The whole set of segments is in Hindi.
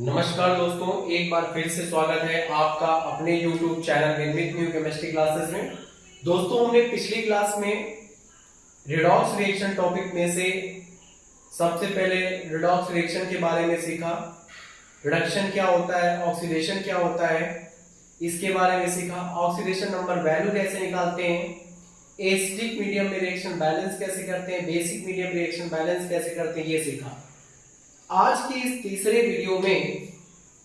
नमस्कार दोस्तों, एक बार फिर से स्वागत है आपका अपने YouTube चैनल निर्मित न्यू केमिस्ट्री क्लासेस में। दोस्तों, हमने पिछली क्लास में रिडॉक्स रिएक्शन टॉपिक में से सबसे पहले रिडॉक्स रिएक्शन के बारे में सीखा। रिडक्शन क्या होता है, ऑक्सीडेशन क्या होता है, इसके बारे में सीखा। ऑक्सीडेशन नंबर वैल्यू कैसे निकालते हैं, एसिडिक मीडियम में रिएक्शन बैलेंस कैसे करते हैं, बेसिक मीडियम रिएक्शन बैलेंस कैसे करते हैं, ये सीखा। आज की इस तीसरे वीडियो में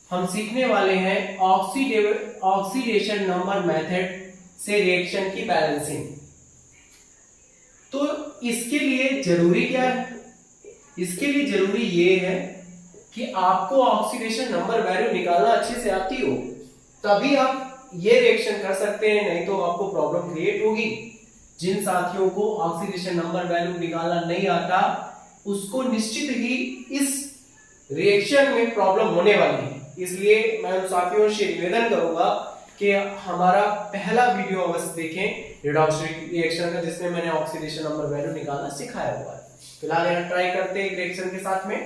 हम सीखने वाले हैं ऑक्सीडेशन नंबर मेथड से रिएक्शन की बैलेंसिंग। तो इसके लिए जरूरी क्या है? इसके लिए जरूरी ये है कि आपको ऑक्सीडेशन नंबर वैल्यू निकालना अच्छे से आती हो, तभी आप ये रिएक्शन कर सकते हैं, नहीं तो आपको प्रॉब्लम क्रिएट होगी। जिन साथियों को ऑक्सीडेशन नंबर वैल्यू निकालना नहीं आता, उसको निश्चित ही इस रिएक्शन में प्रॉब्लम होने वाली है। इसलिए मैं उन साथियों से निवेदन करूंगा कि हमारा पहला वीडियो अवश्य देखें रिडॉक्स रिएक्शन का, जिसमें मैंने ऑक्सीडेशन नंबर वैल्यू निकालना सिखाया हुआ है। फिलहाल यहाँ ट्राई करते हैं रिएक्शन के साथ में।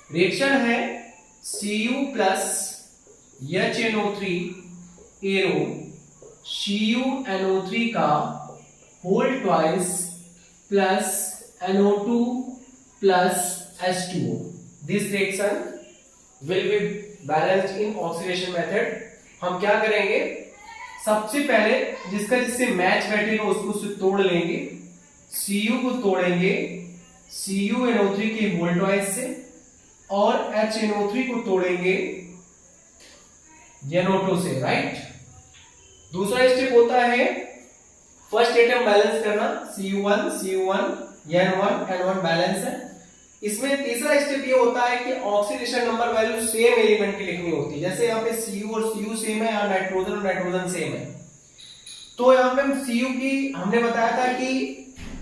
रिएक्शन है Cu plus HNO3 arrow CuNO3 का whole twice plus NO2 plus H2O। This reaction will be balanced in oxidation method। हम क्या करेंगे, सबसे पहले जिससे मैच बैठेगा उसको तोड़ लेंगे। Cu को तोड़ेंगे CuNO3 के होल ट्वाइस से, और HNO3 को तोड़ेंगे NO2 से, राइट। दूसरा स्टेप होता है फर्स्ट एटम बैलेंस करना, Cu1 N1 बैलेंस है। इसमें तीसरा स्टेप ये होता है कि oxidation number value same element की लिखनी होती है। जैसे यहाँ पे Cu और Cu सेम है, यहाँ नाइट्रोजन और नाइट्रोजन सेम है, तो यहाँ पे Cu की हमने बताया था कि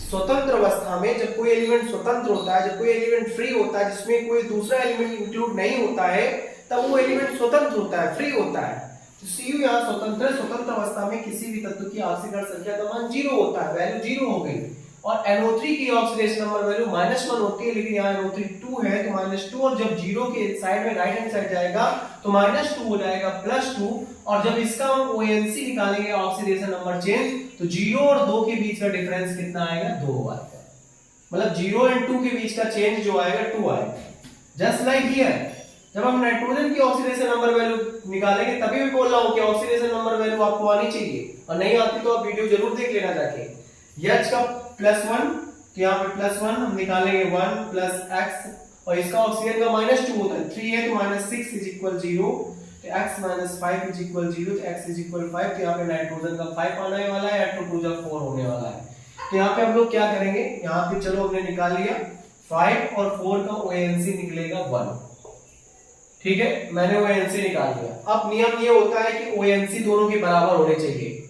स्वतंत्र अवस्था में जब कोई एलिमेंट स्वतंत्र होता है, जब कोई एलिमेंट फ्री होता है, जिसमें कोई दूसरा एलिमेंट इंक्लूड नहीं होता है, तब वो एलिमेंट स्वतंत्र होता है, फ्री होता है। तो Cu यहाँ स्वतंत्र है। स्वतंत्र अवस्था में किसी भी तत्व की ऑक्सीकरण संख्या का मान 0 होता है, वैल्यू 0 हो गई। और NO3 की ऑक्सीडेशन नंबर वैल्यू -1 होती है, लेकिन यहाँ NO3 2 है तो -2, और जब 0 के साइड में राइट हैंड साइड जाएगा तो -2 हो जाएगा +2, और जब इसका हम ONC निकालेंगे ऑक्सीडेशन नंबर चेंज, तो 0 और 2 के बीच का डिफरेंस कितना आएगा, 2 आएगा। मतलब 0 और 2 के बीच का चेंज जो आएगा 2 आएगा। जस्ट लाइक हियर, जब हम नाइट्रोजन की ऑक्सीडेशन नंबर वैल्यू निकालेंगे, तभी मैं बोल रहा हूं कि ऑक्सीडेशन नंबर वैल्यू आपको आनी चाहिए, और नहीं आती तो आप वीडियो जरूर देख लेना जाके। H का +1, तो यहाँ पे +1 हम निकालेंगे 1 + x, और इसका ऑक्सीजन का -2 होता है, 3 है तो -6 = 0, तो x - 5 = 0, तो x = 5, तो यहाँ पे नाइट्रोजन का 5 आने वाला है, 8 2 4 होने वाला है। तो यहाँ पे हम लोग क्या करेंगे, यहाँ पे चलो हमने निकाल लिया 5 और 4 का ONC निकलेगा 1, ठीक है, मैंने ONC निकाल लिया। अब नियम ये होता है कि ONC दोनों के बराबर होने चाहिए।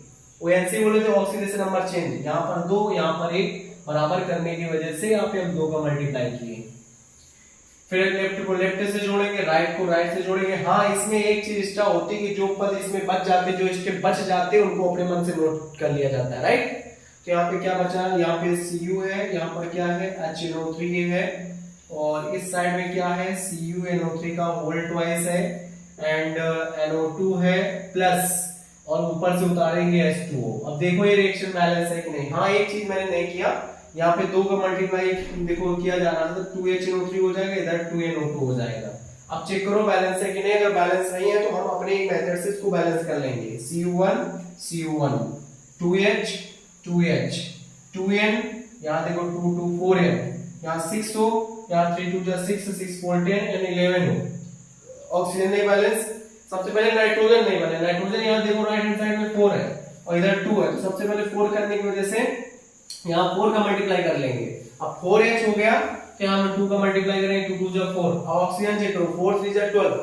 ONC बोले तो ऑक्सीडेशन नंबर चेंज, यहाँ पर 2 यहाँ पर 1, बराबर करने की वजह से यहाँ पे हम 2 का मल्टीप्लाई किए। फिर लेफ्ट को लेफ्ट से जोड़ेंगे, राइट को राइट से जोड़ेंगे। हाँ, इसमें एक चीज एक्स्ट्रा होती है कि जो पद इसमें बच जाते, जो स्टेप बच जाते, उनको अपने मन से नोट कर लिया जाता है, राइट। तो यहाँ पे क्या बचा, यहाँ पे Cu है, यहाँ पर क्या है HNO3 है, और इस साइड में क्या है CuNO3 का होल ट्वाइस है, एंड NO2 है प्लस, और ऊपर से उतारेंगे H2O। अब देखो ये रिएक्शन बैलेंस है कि नहीं। हाँ, एक चीज मैंने नहीं किया, यहाँ पे 2 का मल्टीप्लाई देखो किया जा रहा था, 2HNO3 हो जाएगा, इधर 2NO2 हो जाएगा। अब चेक करो बैलेंस है कि नहीं। अगर बैलेंस नहीं है तो हम अपने मेथड से इसको बैलेंस कर लेंगे। Cu1 2H 2H 2N, यहाँ देखो 2 2 4N, यहाँ 6 हो, यहाँ 3 2 6 6 4 10 and 11 हो। ऑक्सीजन नहीं बैलेंस, सबसे पहले नाइट्रोजन नहीं बने। नाइट्रोजन यहाँ देखो राइट हैंड साइड में 4 है और इधर 2 है, तो सबसे पहले 4 करने की वजह से यहाँ 4 का मल्टीप्लाई कर लेंगे। अब 4H हो गया, तो यहाँ हम 2 का मल्टीप्लाई करेंगे, 2 2 4। अब ऑक्सीजन चेक करो, 4 3 12,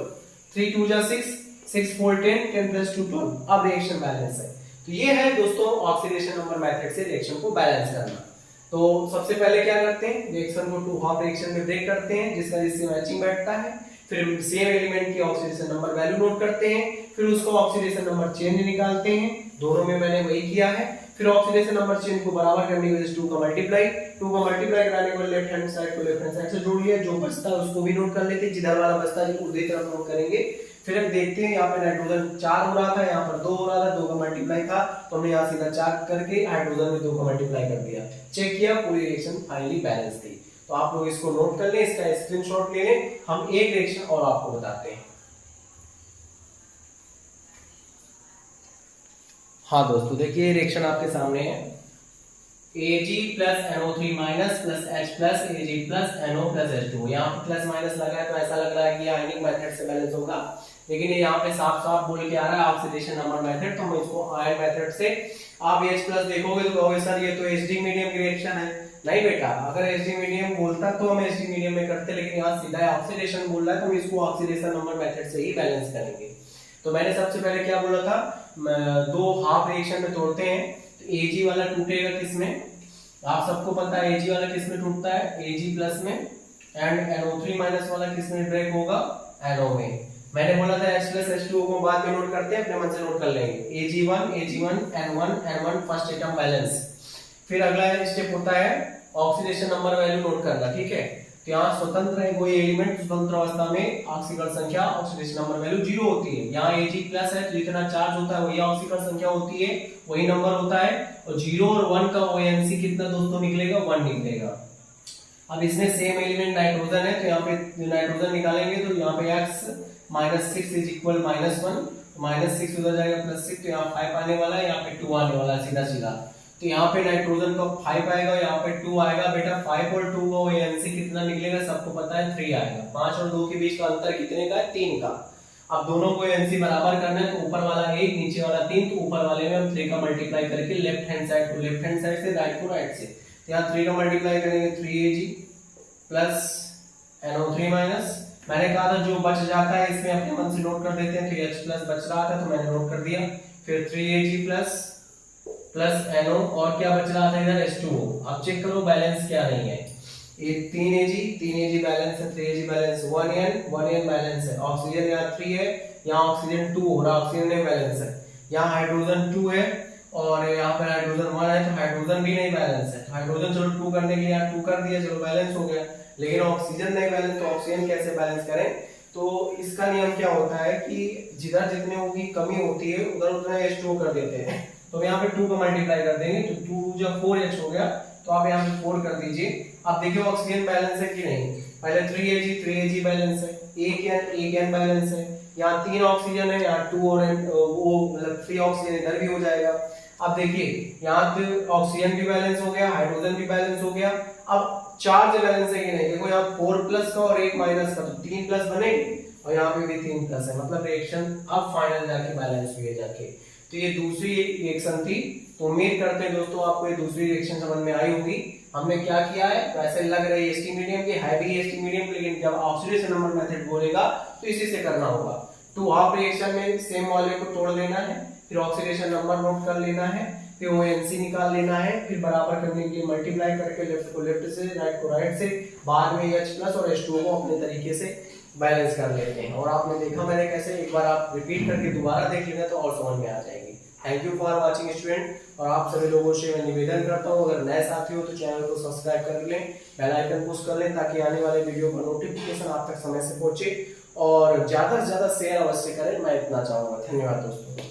3 2 6 6 4 10 10 + 2 12। अब रिएक्शन बैलेंस है। तो ये है दोस्तों ऑक्सीडेशन नंबर मेथड से रिएक्शन को बैलेंस करना। तो सबसे पहले क्या करते हैं, रिएक्शन को 2 हाफ रिएक्शन में ब्रेक करते हैं, जिसका जिससे मैचिंग बैठता है। फिर सेम एलिमेंट की ऑक्सीडेशन नंबर वैल्यू नोट करते हैं, फिर उसका ऑक्सीडेशन नंबर चेंज निकालते हैं। दोनों में मैंने वही किया है। फिर ऑक्सीडेशन नंबर चेंज को बराबर करने के लिए 2 का मल्टीप्लाई कराने के लिए लेफ्ट हैंड साइड को लेफ्ट हैंड साइड से जोड़ लिया। जो बचता है उसको भी नोट कर लेते हैं, जिधर वाला बचता है उधर तरफ नोट करेंगे। फिर हम देखते हैं यहाँ पे नाइट्रोजन 4 हो रहा था, यहाँ पर 2 हो रहा था, 2 का मल्टीप्लाई था तो हमने यहाँ सीधा 4 करके हाइड्रोजन में 2 का मल्टीप्लाई कर दिया। चेक किया, पूरी रिएक्शन फाइनली बैलेंस थी। तो आप लोग इसको नोट कर लें, इसका स्क्रीनशॉट ले लें। हम एक रिएक्शन और आपको बताते हैं। हाँ दोस्तों देखिए रिएक्शन आपके सामने है। Ag plus NO3 minus plus H plus Ag plus NO plus H2। यहाँ पे प्लस माइनस लगा है तो ऐसा लग रहा है कि आयनिक मेथड से बैलेंस होगा, लेकिन ये यहाँ पे साफ साफ बोल के आ रहा है ऑक्सीडेशन नंबर मेथड, तो हम इसको आयन मेथड से। आप H प्लस देखोगे तो कहोगे सर ये तो एचडी मीडियम की रिएक्शन है। नहीं बेटा, अगर एचडी मीडियम बोलता तो हम एचडी मीडियम में करते, लेकिन यहाँ सीधा ऑक्सीडेशन बोल रहा है तो हम इसको ऑक्सीडेशन नंबर मेथड से ही बैलेंस करेंगे। तो मैंने सबसे पहले क्या बोला था, 2 हाफ रिएक्शन में तोड़ते हैं। तो Ag वाला टूटेगा किसमें, आप सबको पता है Ag वाला किसमें टूटता है, Ag प्लस में, एंड NO3 माइनस वाला किसमें ब्रेक होगा, NO में। मैंने बोला था H प्लस H2O को बाद में नोट करते हैं, अपने मन से नोट कर लेंगे। Ag1 N1 first atom balance. फिर अगला स्टेप होता है ऑक्सीडेशन नंबर वैल्यू नोट करना, ठीक है। तो यहाँ स्वतंत्र है कोई एलिमेंट, स्वतंत्र अवस्था में ऑक्सीकरण संख्या ऑक्सीडेशन नंबर वैल्यू 0 होती है। यहाँ Ag प्लस है तो जितना चार्ज होता है वही ऑक्सीकरण संख्या होती है, वही नंबर होता है। और 0 और 1 का ONC कितना दोस्तों निकलेगा, 1 निकलेगा। अब इसमें सेम एलिमेंट नाइट्रोजन है तो यहाँ पे नाइट्रोजन निकालेंगे तो यहाँ पे x -6 इज इक्वल -1, -6 उधर जाएगा +6, तो यहाँ 5 आने वाला है, यहाँ पे 2 आने वाला है सीधा सीधा। तो यहाँ पे नाइट्रोजन का 5 आएगा, यहाँ पे 2 आएगा। बेटा 5 और 2 का ONC कितना निकलेगा, सबको पता है 3 आएगा। 5 और 2 के बीच का अंतर कितने का है, 3 का। अब दोनों को ONC बराबर करना है तो ऊपर वाला 1 नीचे वाला 3, तो ऊपर वाले में हम 3 का मल्टीप्लाई करके लेफ्ट हैंड साइड को लेफ्ट हैंड साइड से, राइट को राइट से। तो यहाँ 3 का मल्टीप्लाई करेंगे 3Ag प्लस NO3 माइनस, मैंने कहा था जो बच जाता है इसमें अपने मन से नोट कर देते हैं। तो H प्लस बच रहा था तो मैंने नोट कर दिया। फिर 3Ag प्लस NO और क्या बच रहा था इधर H2O। अब चेक करो बैलेंस क्या नहीं है, ये 3Ag बैलेंस है, 3Ag बैलेंस, 1N बैलेंस है। ऑक्सीजन यहाँ 3 है, यहाँ ऑक्सीजन 2 हो रहा, ऑक्सीजन नहीं बैलेंस है। यहाँ हाइड्रोजन 2 है और यहाँ पे हाइड्रोजन 1 है तो हाइड्रोजन भी नहीं बैलेंस है। हाइड्रोजन चलो 2 करने के लिए यहाँ 2 कर दिया, चलो बैलेंस हो गया, लेकिन ऑक्सीजन नहीं बैलेंस, तो ऑक्सीजन कैसे बैलेंस करें। तो इसका नियम क्या होता है कि जिधर जितने की कमी होती है उधर उतना H2O कर देते हैं। तो यहाँ पे 2 का मल्टीप्लाई कर देंगे तो 2 जब 4H हो गया, तो आप यहाँ पे 4 कर दीजिए। अब देखिए ऑक्सीजन बैलेंस है कि नहीं, पहले 3Ag बैलेंस है, 1N बैलेंस है, यहाँ 3 ऑक्सीजन है, यहाँ 2 और वो 3 ऑक्सीजन इधर भी हो जाएगा। अब देखिए यहाँ तो ऑक्सीजन भी बैलेंस हो गया, हाइड्रोजन भी बैलेंस हो गया। अब चार्ज बैलेंस है कि नहीं, देखो यहाँ 4 प्लस का और 1 माइनस का, तो 3 प्लस बनेगी और यहाँ पे भी 3 प्लस है, मतलब रिएक्शन अब फाइनल जाके बैलेंस हुई है जाके। तो ये दूसरी रिएक्शन थी। तो उम्मीद करते हैं दोस्तों आपको ये दूसरी रिएक्शन समझ में आई होगी। हमने क्या किया है, वैसे लग रही है एचटी मीडियम की, है भी एचटी मीडियम, लेकिन जब ऑक्सीडेशन नंबर मेथड बोलेगा तो इसी से करना होगा। तो हाफ रिएक्शन में सेम वाले को तोड़ लेना है, फिर ऑक्सीडेशन नंबर नोट कर लेना है, फिर ONC निकाल लेना है, फिर बराबर करने के लिए मल्टीप्लाई करके लेफ्ट को लेफ्ट से, राइट को राइट से, बाद में H प्लस और H2O को अपने तरीके से बैलेंस कर लेते हैं। और आपने देखा मैंने कैसे, एक बार आप रिपीट करके दोबारा देख लेना तो और समझ में आ जाएगी। Thank you for watching student. और आप सभी लोगों से मैं निवेदन करता हूँ, अगर नए साथी हो तो चैनल को सब्सक्राइब कर लें, बेल आइकन पुश कर लें, ताकि आने वाले वीडियो का नोटिफिकेशन आप तक समय से पहुंचे, और ज्यादा से ज्यादा शेयर अवश्य करें, मैं इतना चाहूंगा। धन्यवाद दोस्तों।